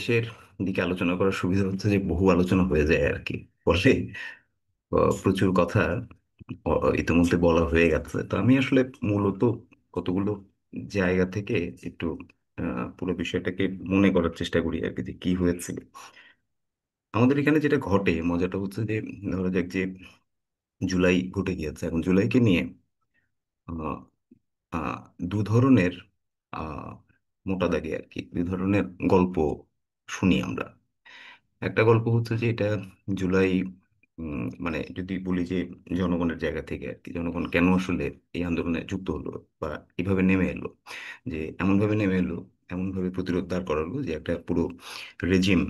দেশের দিকে আলোচনা করার সুবিধা হচ্ছে যে বহু আলোচনা হয়ে যায় আর কি। ফলে প্রচুর কথা ইতিমধ্যে বলা হয়ে গেছে। তো আমি আসলে মূলত কতগুলো জায়গা থেকে একটু পুরো বিষয়টাকে মনে করার চেষ্টা করি আর কি, যে কি হয়েছিল আমাদের এখানে। যেটা ঘটে, মজাটা হচ্ছে যে ধরা যাক যে জুলাই ঘটে গিয়েছে। এখন জুলাইকে নিয়ে আহ, আহ, দু ধরনের আহ, মোটা দাগে আর কি দুই ধরনের গল্প শুনি আমরা। একটা গল্প হচ্ছে যে এটা জুলাই, মানে যদি বলি যে জনগণের জায়গা থেকে আর কি, জনগণ কেন আসলে এই আন্দোলনে যুক্ত হলো বা এইভাবে নেমে এলো, যে এমনভাবে নেমে এলো, এমনভাবে প্রতিরোধ দাঁড় করালো যে একটা পুরো রেজিম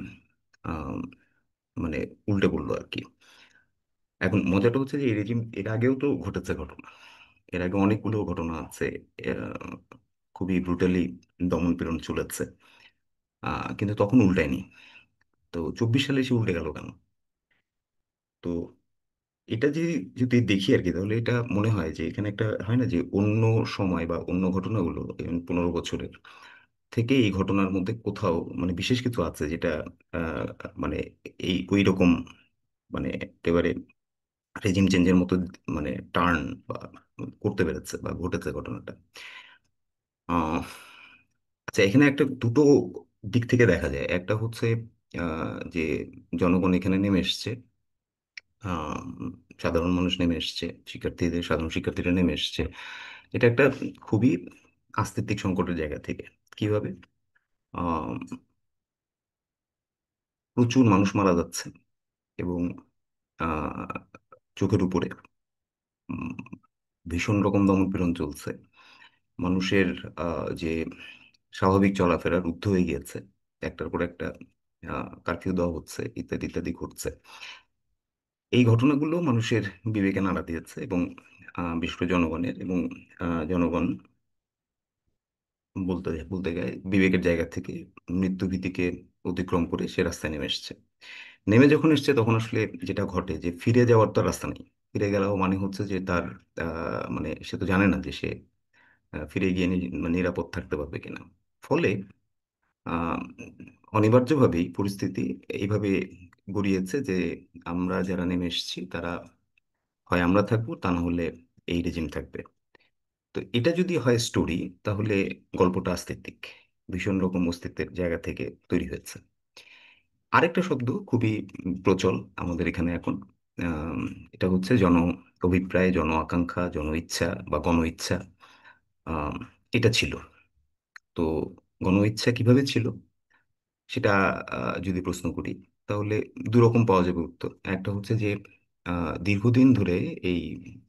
মানে উল্টে পড়লো আর কি। এখন মজাটা হচ্ছে যে এই রেজিম এর আগেও তো ঘটেছে ঘটনা, এর আগে অনেকগুলো ঘটনা আছে। আহ, খুবই ব্রুটালি দমন পীড়ন চলেছে, কিন্তু তখন উল্টায়নি। তো 24 সালে এসে উল্টে গেল কেন? তো এটা যে যদি দেখি আর কি, তাহলে এটা মনে হয় যে এখানে একটা হয় না যে অন্য সময় বা অন্য ঘটনাগুলো, even 15 বছরের থেকে এই ঘটনার মধ্যে কোথাও মানে বিশেষ কিছু আছে যেটা আহ, মানে এই ওই রকম মানে একেবারে রেজিম চেঞ্জের মতো মানে টার্ন বা করতে পেরেছে বা ঘটেছে ঘটনাটা। আহ আচ্ছা, এখানে একটা দুটো দিক থেকে দেখা যায়। একটা হচ্ছে যে জনগণ এখানে নেমে এসছে, আহ, সাধারণ মানুষ নেমে এসছে, সাধারণ শিক্ষার্থীরা নেমে এসছে। এটা একটা খুবই আস্তিত্বিক সংকটের জায়গা থেকে। কিভাবে? আহ, প্রচুর মানুষ মারা যাচ্ছে এবং আহ, চোখের উপরে উম, ভীষণ রকম দমনপীড়ন চলছে। মানুষের যে স্বাভাবিক চলাফেরা রুদ্ধ হয়ে গিয়েছে, একটার পর একটা কারফিউ দেওয়া হচ্ছে, ইত্যাদি ইত্যাদি ঘটছে। এই ঘটনাগুলো মানুষের বিবেকে নাড়া দিয়েছে এবং বিশেষ করে জনগণের, এবং জনগণ বলতে বলতে গেলে বিবেকের জায়গা থেকে মৃত্যু ভীতিকে অতিক্রম করে সে রাস্তায় নেমে এসছে। নেমে যখন এসছে তখন আসলে যেটা ঘটে যে ফিরে যাওয়ার তো আর রাস্তা নেই। ফিরে গেলেও মানে হচ্ছে যে তার মানে সে তো জানে না যে সে ফিরে গিয়ে মানে নিরাপদ থাকতে পারবে কিনা। ফলে আহ, অনিবার্যভাবেই পরিস্থিতি এইভাবে গড়িয়েছে যে আমরা যারা নেমে এসেছি তারা হয় আমরা থাকবো, তা না হলে এই রেজিম থাকবে। তো এটা যদি হয় স্টোরি, তাহলে গল্পটা আস্তিত্বিক, ভীষণ রকম অস্তিত্বের জায়গা থেকে তৈরি হয়েছে। আরেকটা শব্দ খুবই প্রচল আমাদের এখানে এখন, আম, এটা হচ্ছে জন অভিপ্রায়, জন আকাঙ্ক্ষা, জন ইচ্ছা বা গণ ইচ্ছা। আম, এটা ছিল। তো গণ ইচ্ছা কিভাবে ছিল সেটা যদি প্রশ্ন করি, তাহলে দুরকম পাওয়া যাবে উত্তর। একটা হচ্ছে যে দীর্ঘদিন ধরে এই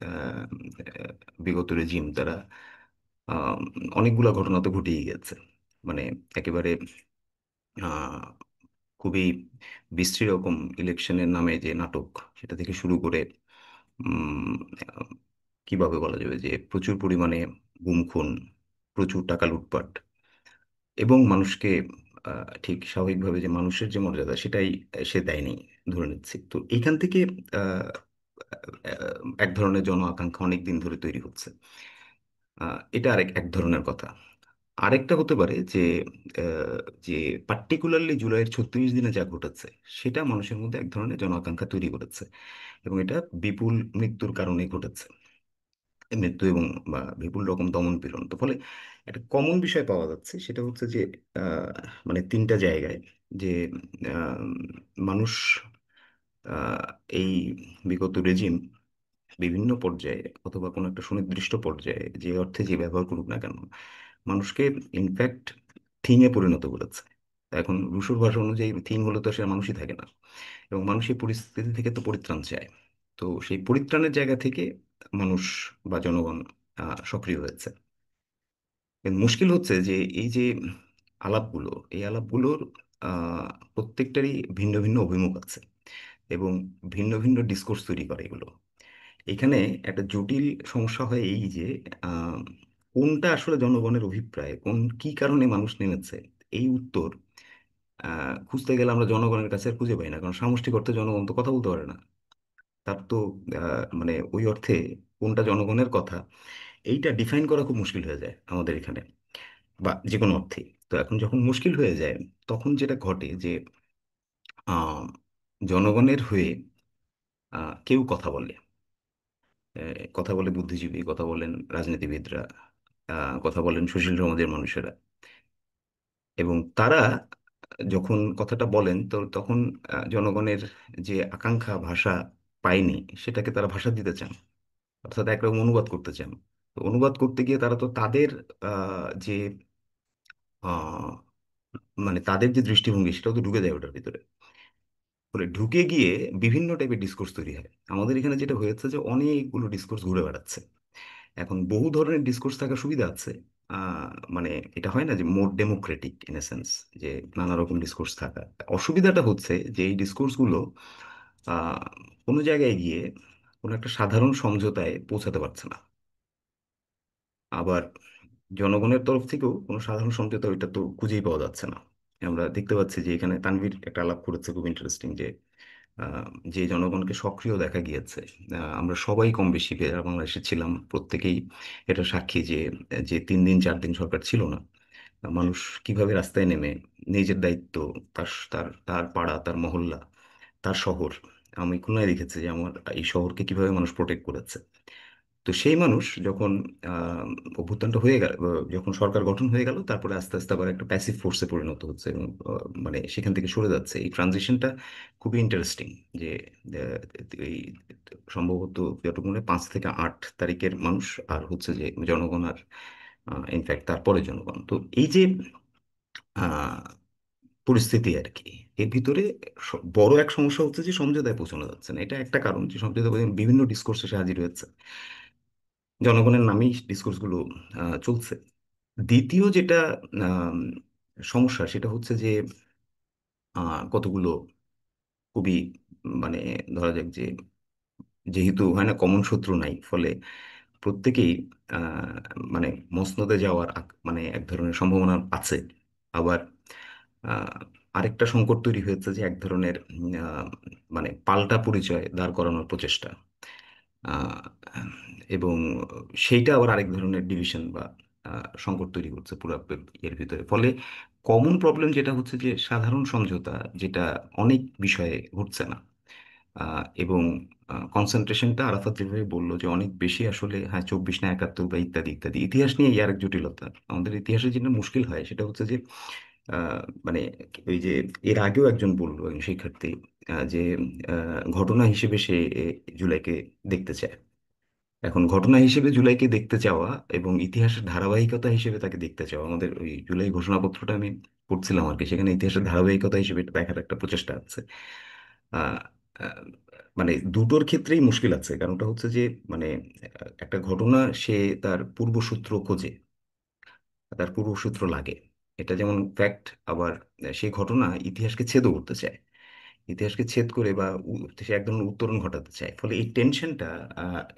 আহ, আহ, বিগত রেজিম তারা আহ, অনেকগুলা ঘটনা তো ঘটিয়ে গেছে। মানে একেবারে আহ, খুবই বিশ্রী রকম ইলেকশনের নামে যে নাটক, সেটা থেকে শুরু করে উম, আহ, কিভাবে বলা যাবে যে প্রচুর পরিমাণে গুম খুন, প্রচুর টাকা লুটপাট, এবং মানুষকে ঠিক স্বাভাবিকভাবে যে মানুষের যে মর্যাদা সেটাই সে দেয়নি ধরে নিচ্ছি। তো এইখান থেকে আহ, এক ধরনের জন আকাঙ্ক্ষা অনেক দিন ধরে তৈরি হচ্ছে। এটা আরেক এক ধরনের কথা। আরেকটা হতে পারে যে আহ, যে পার্টিকুলারলি জুলাইয়ের 36 দিনে যা ঘটেছে সেটা মানুষের মধ্যে এক ধরনের জন আকাঙ্ক্ষা তৈরি করেছে, এবং এটা বিপুল মৃত্যুর কারণে ঘটেছে। এই মৃত্যু এবং বা বিপুল রকম দমন পীড়ন। তো ফলে একটা কমন বিষয় পাওয়া যাচ্ছে, সেটা হচ্ছে যে আহ, মানে তিনটা জায়গায় যে আহ, মানুষ আহ, এই বিগত রেজিম বিভিন্ন পর্যায়ে অথবা কোনো একটা সুনির্দিষ্ট পর্যায়ে যে অর্থে যে ব্যবহার করুক না কেন, মানুষকে ইনফ্যাক্ট থিংয়ে পরিণত করেছে। এখন রুশোর ভাষা অনুযায়ী থিং হলে তো সে আর মানুষই থাকে না, এবং মানুষ এই পরিস্থিতি থেকে তো পরিত্রাণ চায়। তো সেই পরিত্রাণের জায়গা থেকে মানুষ বা জনগণ সক্রিয় হয়েছে। কিন্তু মুশকিল হচ্ছে যে এই যে আলাপগুলো, এই আলাপগুলোর প্রত্যেকটারই ভিন্ন ভিন্ন অভিমুখ আছে, এবং ভিন্ন ভিন্ন ডিসকোর্স তৈরি করে এগুলো। এখানে একটা জটিল সমস্যা হয় এই যে আহ, কোনটা আসলে জনগণের অভিপ্রায়, কি কারণে মানুষ নেমেছে, এই উত্তর খুঁজতে গেলে আমরা জনগণের কাছে আর খুঁজে পাই না। কারণ সামষ্টিক অর্থে জনগণ তো কথা বলতে পারে না। তার তো মানে ওই অর্থে কোনটা জনগণের কথা এইটা ডিফাইন করা খুব মুশকিল হয়ে যায় আমাদের এখানে, বা যে কোনো অর্থে। তো এখন যখন মুশকিল হয়ে যায়, তখন যেটা ঘটে যে আহ, জনগণের হয়ে কেউ কথা বলে। কথা বলে বুদ্ধিজীবী, কথা বলেন রাজনীতিবিদরা, কথা বলেন সুশীল সমাজের মানুষেরা। এবং তারা যখন কথাটা বলেন, তো তখন জনগণের যে আকাঙ্ক্ষা ভাষা পায়নি, সেটাকে তারা ভাষা দিতে চান, অর্থাৎ একরকম অনুবাদ করতে চান। তো অনুবাদ করতে গিয়ে তারা তো তাদের যে আহ, মানে তাদের যে দৃষ্টিভঙ্গি, সেটাও তো ঢুকে যায় ওটার ভিতরে। বলে ঢুকে গিয়ে বিভিন্ন টাইপের ডিসকোর্স তৈরি হয়। আমাদের এখানে যেটা হয়েছে যে অনেকগুলো ডিসকোর্স ঘুরে বেড়াচ্ছে। এখন বহু ধরনের ডিসকোর্স থাকার সুবিধা আছে। মানে এটা হয় না যে মোর ডেমোক্রেটিক ইন এ সেন্স, যে নানা রকম ডিসকোর্স থাকা। অসুবিধাটা হচ্ছে যে এই ডিসকোর্সগুলো আহ, কোনো জায়গায় গিয়ে কোনো একটা সাধারণ সমঝোতায় পৌঁছাতে পারছে না। আবার জনগণের তরফ থেকেও কোনো সাধারণ সমঝোতা ওইটা তো খুঁজেই পাওয়া যাচ্ছে না। আমরা দেখতে পাচ্ছি যে এখানে তানভীর একটা আলাপ করেছে, খুব ইন্টারেস্টিং, যে আহ, যে জনগণকে সক্রিয় দেখা গিয়েছে। আমরা সবাই কম বেশি যারা বাংলাদেশে ছিলাম প্রত্যেকেই এটা সাক্ষী যে যে 3 দিন 4 দিন সরকার ছিল না, মানুষ কিভাবে রাস্তায় নেমে নিজের দায়িত্ব, তার তার তার পাড়া, তার মহল্লা, তার শহর, আমি খুলনায় দেখেছি যে আমার এই শহরকে কিভাবে মানুষ প্রোটেক্ট করেছে। তো সেই মানুষ যখন আহ, অভ্যুত্থানটা হয়ে গেল, যখন সরকার গঠন হয়ে গেল, তারপরে আস্তে আস্তে আবার একটা প্যাসিভ ফোর্সে পরিণত হচ্ছে এবং মানে সেখান থেকে সরে যাচ্ছে। এই ট্রানজিশনটা খুবই ইন্টারেস্টিং। যে এই সম্ভবত যতটুকু মনে হয় 5 থেকে 8 তারিখের মানুষ, আর হচ্ছে যে জনগণ, আর ইনফ্যাক্ট তারপরে জনগণ। তো এই যে আহ, পরিস্থিতি আর কি, এর ভিতরে বড় এক সমস্যা হচ্ছে যে সমঝোতায় পৌঁছানো যাচ্ছে না। এটা একটা কারণ যে সমঝোতা বিভিন্ন ডিসকোর্স এসে হাজির হয়েছে, জনগণের নামেই ডিসকোর্সগুলো চলছে। দ্বিতীয় যেটা আম, সমস্যা, সেটা হচ্ছে যে কতগুলো খুবই মানে ধরা যাক যে যেহেতু হয় না কমন শত্রু নাই, ফলে প্রত্যেকেই আহ, মানে মসনদে যাওয়ার মানে এক ধরনের সম্ভাবনা আছে। আবার আহ, আরেকটা সংকট তৈরি হয়েছে যে এক ধরনের মানে পাল্টা পরিচয় দাঁড় করানোর প্রচেষ্টা। আহ, এবং সেইটা আবার আরেক ধরনের ডিভিশন বা সংকট তৈরি করছে পুরো এর ভিতরে। ফলে কমন প্রবলেম যেটা হচ্ছে যে সাধারণ সমঝোতা, যেটা অনেক বিষয়ে ঘটছে না। এবং কনসেন্ট্রেশনটা আরাফাত যেভাবে বললো যে অনেক বেশি আসলে, হ্যাঁ, 24 না 71 বা ইত্যাদি ইত্যাদি। ইতিহাস নিয়ে এই আরেক জটিলতা। আমাদের ইতিহাসের যেটা মুশকিল হয় সেটা হচ্ছে যে মানে ওই যে এর আগেও একজন বললো, একজন শিক্ষার্থী, যে ঘটনা হিসেবে সে জুলাইকে দেখতে চায়। এখন ঘটনা হিসেবে জুলাইকে দেখতে চাওয়া এবং ইতিহাসের ধারাবাহিকতা হিসেবে তাকে দেখতে চাওয়া, আমাদের ওই জুলাই ঘোষণাপত্রটা আমি পড়ছিলাম আর কি, সেখানে ইতিহাসের ধারাবাহিকতা হিসেবে এটা দেখার একটা প্রচেষ্টা আছে। আহ, আহ, মানে দুটোর ক্ষেত্রেই মুশকিল আছে। কারণটা হচ্ছে যে মানে একটা ঘটনা সে তার পূর্বসূত্র খোঁজে, তার পূর্বসূত্র লাগে, এটা যেমন ফ্যাক্ট। আবার সেই ঘটনা ইতিহাসকে ছেদও করতে চায়, ইতিহাসকে ছেদ করে বা সে এক ধরনের উত্তরণ ঘটাতে চায়। ফলে এই টেনশনটা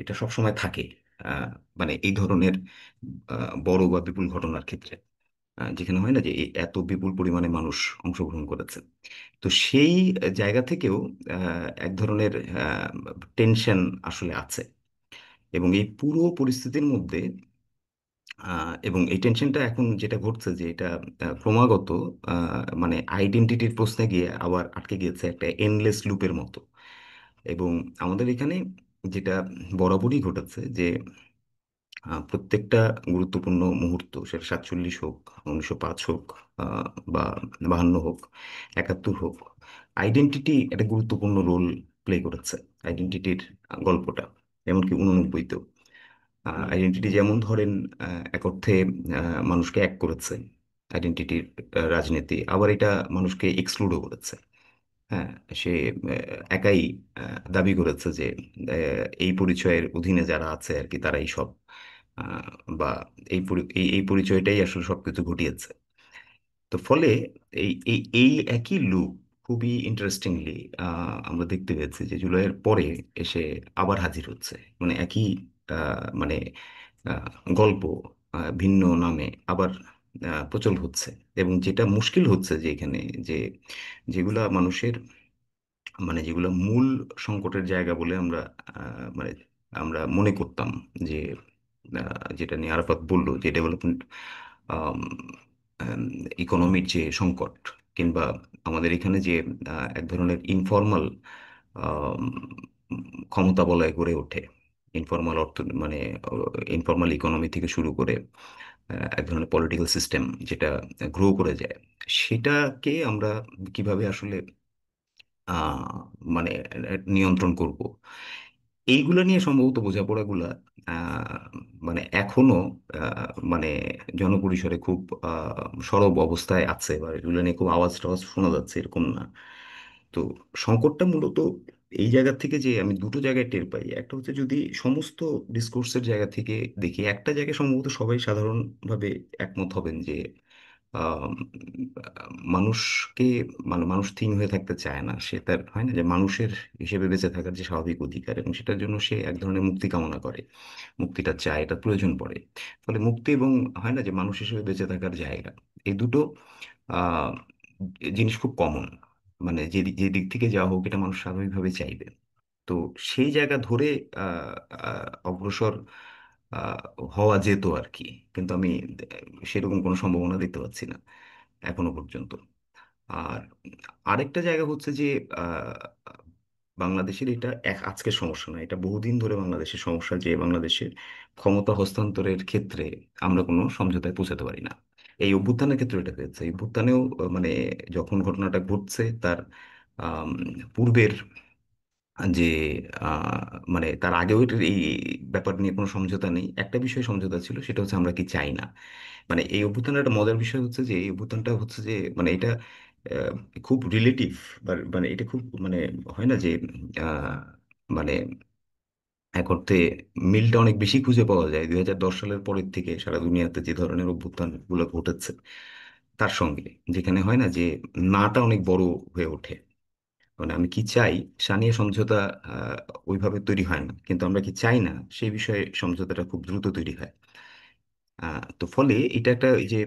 এটা সবসময় থাকে আহ, মানে এই ধরনের বড় বা বিপুল ঘটনার ক্ষেত্রে, যেখানে হয় না যে এত বিপুল পরিমাণে মানুষ অংশগ্রহণ করেছে। তো সেই জায়গা থেকেও এক ধরনের টেনশন আসলে আছে। এবং এই পুরো পরিস্থিতির মধ্যে এবং এই টেনশনটা এখন যেটা ঘটছে যে এটা ক্রমাগত মানে আইডেন্টিটির প্রশ্নে গিয়ে আবার আটকে গিয়েছে একটা এন্ডলেস লুপের মতো। এবং আমাদের এখানে যেটা বরাবরই ঘটেছে যে প্রত্যেকটা গুরুত্বপূর্ণ মুহূর্ত, সেটা 47 হোক, 1905 হোক, বা 52 হোক, 71 হোক, আইডেন্টিটি একটা গুরুত্বপূর্ণ রোল প্লে করেছে। আইডেন্টিটির গল্পটা এমনকি 89তেও আইডেন্টিটি যেমন ধরেন এক অর্থে মানুষকে এক করেছে। আইডেন্টিটির রাজনীতি আবার এটা মানুষকে এক্সক্লুডও করেছে। হ্যাঁ, সে একাই দাবি করেছে যে এই পরিচয়ের অধীনে যারা আছে আর কি তারাই সব, আহ, বা এই পরিচয়টাই আসলে সবকিছু ঘটিয়েছে। তো ফলে এই এই এই একই লুপ খুবই ইন্টারেস্টিংলি আমরা দেখতে পেয়েছি যে জুলাইয়ের পরে এসে আবার হাজির হচ্ছে। মানে একই মানে আহ, গল্প ভিন্ন নামে আবার প্রচল হচ্ছে। এবং যেটা মুশকিল হচ্ছে যে এখানে যে যেগুলা মানুষের মানে যেগুলো মূল সংকটের জায়গা বলে আমরা মানে আমরা মনে করতাম, যে যেটা নিয়ে আরাফাত বললো যে ডেভেলপমেন্ট ইকোনমির যে সংকট, কিংবা আমাদের এখানে যে এক ধরনের ইনফর্মাল ক্ষমতা বলয় গড়ে ওঠে, ইনফর্মাল অর্থ মানে ইনফর্মাল ইকোনমি থেকে শুরু করে এক ধরনের পলিটিক্যাল সিস্টেম যেটা গ্রো করে যায়, সেটাকে আমরা কিভাবে আসলে আহ, মানে নিয়ন্ত্রণ করব, এইগুলো নিয়ে সম্ভবত বোঝাপড়াগুলা আহ, মানে এখনো মানে জনপরিসরে খুব সরব অবস্থায় আছে, বা এগুলো নিয়ে খুব আওয়াজ টাওয়াজ শোনা যাচ্ছে এরকম না। তো সংকটটা মূলত এই জায়গা থেকে, যে আমি দুটো জায়গায় টের পাই। একটা হচ্ছে যদি সমস্ত ডিসকোর্সের জায়গা থেকে দেখি, একটা জায়গায় সম্ভবত সবাই সাধারণভাবে একমত হবেন যে আম, মানুষকে, মানে মানুষ থিং হয়ে থাকতে চায় না, সে তার হয় না যে মানুষের হিসেবে বেঁচে থাকার যে স্বাভাবিক অধিকার, এবং সেটার জন্য সে এক ধরনের মুক্তি কামনা করে, মুক্তিটা চায়, এটা প্রয়োজন পড়ে। ফলে মুক্তি এবং হয় না যে মানুষ হিসেবে বেঁচে থাকার জায়গা, এই দুটো আহ জিনিস খুব কমন। মানে যে দিক থেকে যাওয়া হোক, এটা মানুষ স্বাভাবিকভাবে চাইবে। তো সেই জায়গা ধরে অগ্রসর আহ, হওয়া যেত আর কি। কিন্তু আমি সেরকম কোনো সম্ভাবনা দেখতে পাচ্ছি না এখনো পর্যন্ত। আর আরেকটা জায়গা হচ্ছে যে আহ, বাংলাদেশের এটা আজকের সমস্যা না, এটা বহুদিন ধরে বাংলাদেশের সমস্যা, যে বাংলাদেশের ক্ষমতা হস্তান্তরের ক্ষেত্রে আমরা কোনো সমঝোতায় পৌঁছাতে পারি না। এই অভ্যুত্থানের ক্ষেত্রে এটা হয়েছে। এই অভ্যুত্থানেও মানে যখন ঘটনাটা ঘটছে তার আম, পূর্বের যে মানে তার আগেও এই ব্যাপার নিয়ে কোনো সমঝোতা নেই। একটা বিষয়ে সমঝোতা ছিল, সেটা হচ্ছে আমরা কি চাই না। মানে এই অভ্যুত্থানের একটা মজার বিষয় হচ্ছে যে এই অভ্যুত্থানটা হচ্ছে যে মানে এটা আহ, খুব রিলেটিভ, মানে এটা খুব মানে হয় না যে আহ, মানে এক অর্থে মিলটা অনেক বেশি খুঁজে পাওয়া যায় 2010 সালের পরের থেকে সারা দুনিয়াতে যে ধরনের অভ্যুত্থান গুলো ঘটেছে তার সঙ্গে, যেখানে হয় না যে নাটা অনেক বড় হয়ে ওঠে। মানে আমি কি চাই সানিয়ে সমঝোতা আহ, ওইভাবে তৈরি হয় না, কিন্তু আমরা কি চাই না সেই বিষয়ে সমঝোতাটা খুব দ্রুত তৈরি হয়। তো ফলে এটা একটা ওই যে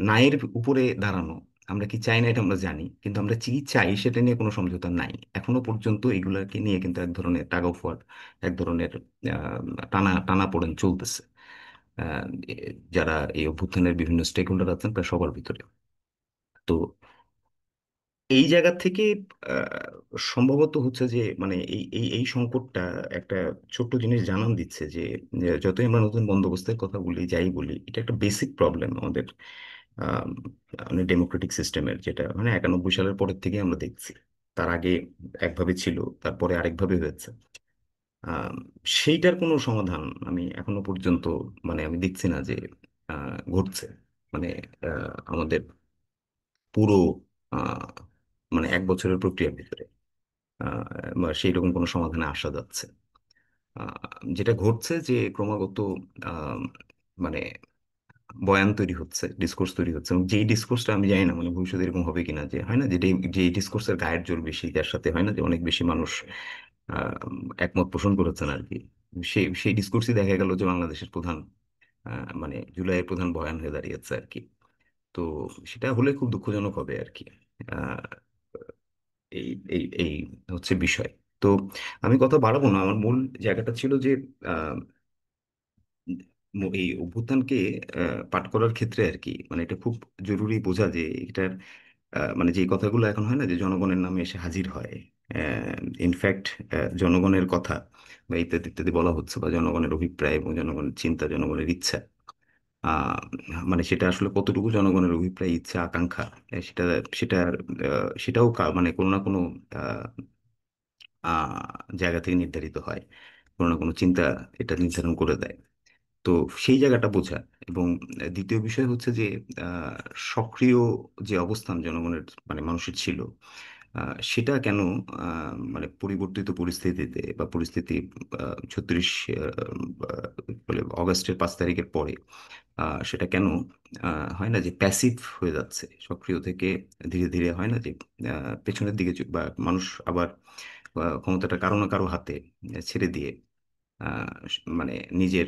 ন্যায়ের উপরে দাঁড়ানো। আমরা কি চাই না এটা আমরা জানি, কিন্তু আমরা কি চাই সেটা নিয়ে কোনো সমঝোতা নাই এখনো পর্যন্ত। এগুলাকে নিয়ে কিন্তু এক ধরনের টাগ অফ ওয়ার, এক ধরনের টানা পোড়েন চলতেছে আহ, যারা এই অভ্যুত্থানের বিভিন্ন স্টেক হোল্ডার আছেন প্রায় সবার ভিতরে। তো এই জায়গা থেকে সম্ভবত হচ্ছে যে মানে এই সংকটটা একটা ছোট্ট জিনিস জানান দিচ্ছে যে যতই আমরা নতুন বন্দোবস্তের কথা বলি, যাই বলি, এটা একটা বেসিক প্রবলেম আমাদের মানে ডেমোক্রেটিক সিস্টেমের, যেটা মানে 91 সালের পরের থেকে আমরা দেখছি। তার আগে একভাবে ছিল, তারপরে আরেকভাবে হয়েছে। আহ, সেইটার কোনো সমাধান আমি এখনো পর্যন্ত মানে আমি দেখছি না যে ঘটছে। মানে আমাদের পুরো আহ, মানে 1 বছরের প্রক্রিয়ার ভিতরে বা সেই রকম কোনো সমাধানে আসা যাচ্ছে। যেটা ঘটছে যে ক্রমাগত আহ, মানে বয়ান তৈরি হচ্ছে, ডিসকোর্স তৈরি হচ্ছে, এবং যেই ডিসকোর্সটা আমি জানি না মানে ভবিষ্যতে এরকম হবে কিনা, যে হয় না যে ডিসকোর্সের গায়ের জোর বেশি, যার সাথে হয় না যে অনেক বেশি মানুষ আহ, একমত পোষণ করেছেন আর কি, সেই ডিসকোর্সই দেখা গেল যে বাংলাদেশের প্রধান মানে জুলাইয়ের প্রধান বয়ান হয়ে দাঁড়িয়েছে আর কি। তো সেটা হলে খুব দুঃখজনক হবে আর কি। আহ, এই এই এই হচ্ছে বিষয়। তো আমি কথা বাড়াবো না, আমার মূল জায়গাটা ছিল যে আহ, এই অভ্যুত্থানকে পাঠ করার ক্ষেত্রে আর কি, মানে এটা খুব জরুরি বোঝা যে এটার মানে যে কথাগুলো এখন হয় না যে জনগণের নামে এসে হাজির হয়, ইনফ্যাক্ট জনগণের কথা বা ইত্যাদি ইত্যাদি বলা হচ্ছে, বা জনগণের অভিপ্রায় এবং জনগণের চিন্তা, জনগণের ইচ্ছা, আহ, মানে সেটা আসলে কতটুকু জনগণের অভিপ্রায়, ইচ্ছা, আকাঙ্ক্ষা, সেটা সেটার সেটাও মানে কোনো না কোনো জায়গা থেকে নির্ধারিত হয়, কোনো না কোনো চিন্তা এটা নির্ধারণ করে দেয়। তো সেই জায়গাটা বোঝা। এবং দ্বিতীয় বিষয় হচ্ছে যে আহ, সক্রিয় যে অবস্থান জনগণের মানে মানুষের ছিল, সেটা কেন মানে পরিবর্তিত পরিস্থিতিতে বা পরিস্থিতি 36 বলে অগাস্টের 5 তারিখের পরে সেটা কেন হয় না যে প্যাসিভ হয়ে যাচ্ছে, সক্রিয় থেকে ধীরে ধীরে হয় না যে পেছনের দিকে বা মানুষ আবার ক্ষমতাটা কারো না কারো হাতে ছেড়ে দিয়ে মানে নিজের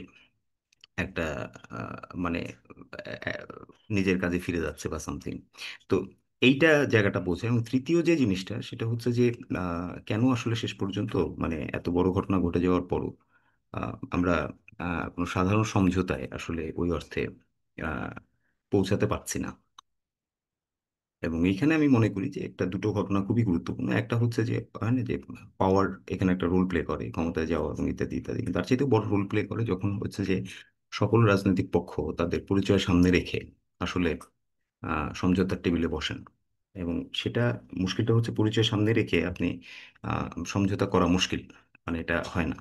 একটা মানে আহ, নিজের কাজে ফিরে যাচ্ছে বা সামথিং। তো এইটা জায়গাটা বোঝে। এবং তৃতীয় যে জিনিসটা সেটা হচ্ছে যে কেন আসলে শেষ পর্যন্ত মানে এত বড় ঘটনা ঘটে যাওয়ার পরও আমরা কোনো সাধারণ সমঝোতায় আসলে ওই অর্থে পৌঁছাতে পারছি না। এবং এইখানে আমি মনে করি যে একটা দুটো ঘটনা খুবই গুরুত্বপূর্ণ। একটা হচ্ছে যে হয় না যে পাওয়ার এখানে একটা রোল প্লে করে, ক্ষমতায় যাওয়া এবং ইত্যাদি ইত্যাদি। কিন্তু তার চাইতে বড় রোল প্লে করে যখন হচ্ছে যে সকল রাজনৈতিক পক্ষ তাদের পরিচয় সামনে রেখে আসলে সমঝোতার টেবিলে বসেন। এবং সেটা মুশকিলটা হচ্ছে পরিচয় সামনে রেখে আপনি সমঝোতা করা মুশকিল, মানে এটা হয় না।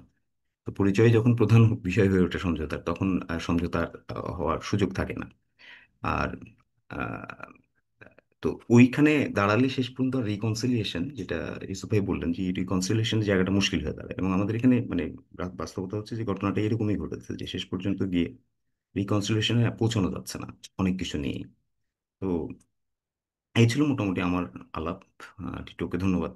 তো পরিচয় যখন প্রধান বিষয় হয়ে ওঠে সমঝোতার, তখন সমঝোতার হওয়ার সুযোগ থাকে না। আর আহ, তো ওইখানে দাঁড়ালে শেষ পর্যন্ত রিকনসিলিয়েশন, যেটা ইউসুফ ভাই বললেন যে রিকনসিলিয়েশনের জায়গাটা মুশকিল হয়ে দাঁড়ায়। এবং আমাদের এখানে মানে বাস্তবতা হচ্ছে যে ঘটনাটা এরকমই ঘটেছে যে শেষ পর্যন্ত গিয়ে রিকনসিলিয়েশনে পৌঁছানো যাচ্ছে না অনেক কিছু নিয়ে। তো এই ছিল মোটামুটি আমার আলাপ। টিটোকে ধন্যবাদ।